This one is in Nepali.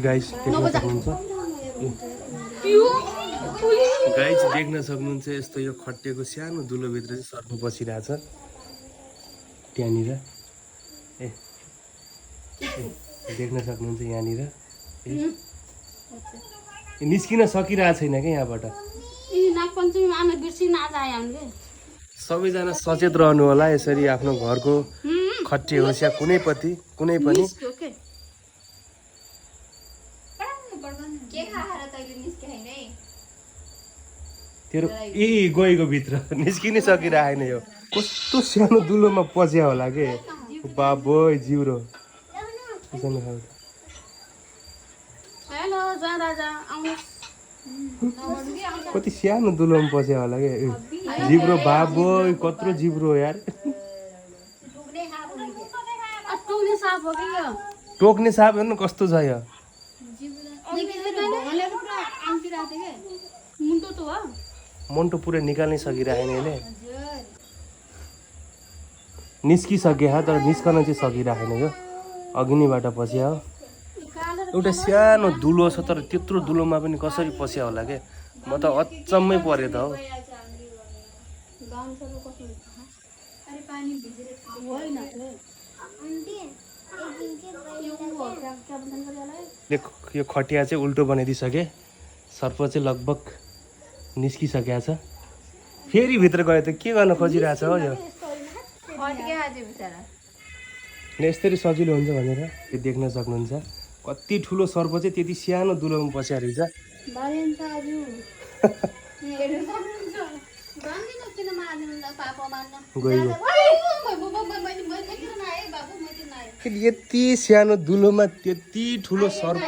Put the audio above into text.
गाइस देख्न सक्नुहुन्छ गाइस देख्न सक्नुहुन्छ यस्तो यो खटिएको सानो दुलोभित्र चाहिँ सर्प बसिरहेछ त्यहाँनिर ए देख्न सक्नुहुन्छ यहाँनिर निस्किन सकिरहेको छैन क्या यहाँबाट सबैजना सचेत रहनु होला यसरी आफ्नो घरको खट्टी होस् या कुनै पनि तेरो गएको भित्र निस्किनै सकिरहेन यो कस्तो सानो दुलोमा पस्या होला के बाबो जिउरो कति सानो दुलोमा पस्या होला के जिब्रो बाबो कत्रो जिब्रो यार टोक्ने साप हेर्नु कस्तो छ यो मुन्टो पुरै निकाल्नै सकिरहेन यसले निस्किसके तर निस्कन चाहिँ सकिरहेन यो अग्निबाट पस्या हो एउटा सानो दुलो छ तर त्यत्रो दुलोमा पनि कसरी पस्या होला के म त अचम्मै परे त हो यो खटिया चाहिँ उल्टो बनाइदिइसके सर्प चाहिँ लगभग निस्किसकेको छ फेरि भित्र गयो त के गर्न खोजिरहेछ हो यो यस्तरी सजिलो हुन्छ भनेर यो देख्न सक्नुहुन्छ कति ठुलो सर्प चाहिँ त्यति सानो दुलोमा पस्या रहेछ यति सानो दुलोमा त्यति ठुलो सर्प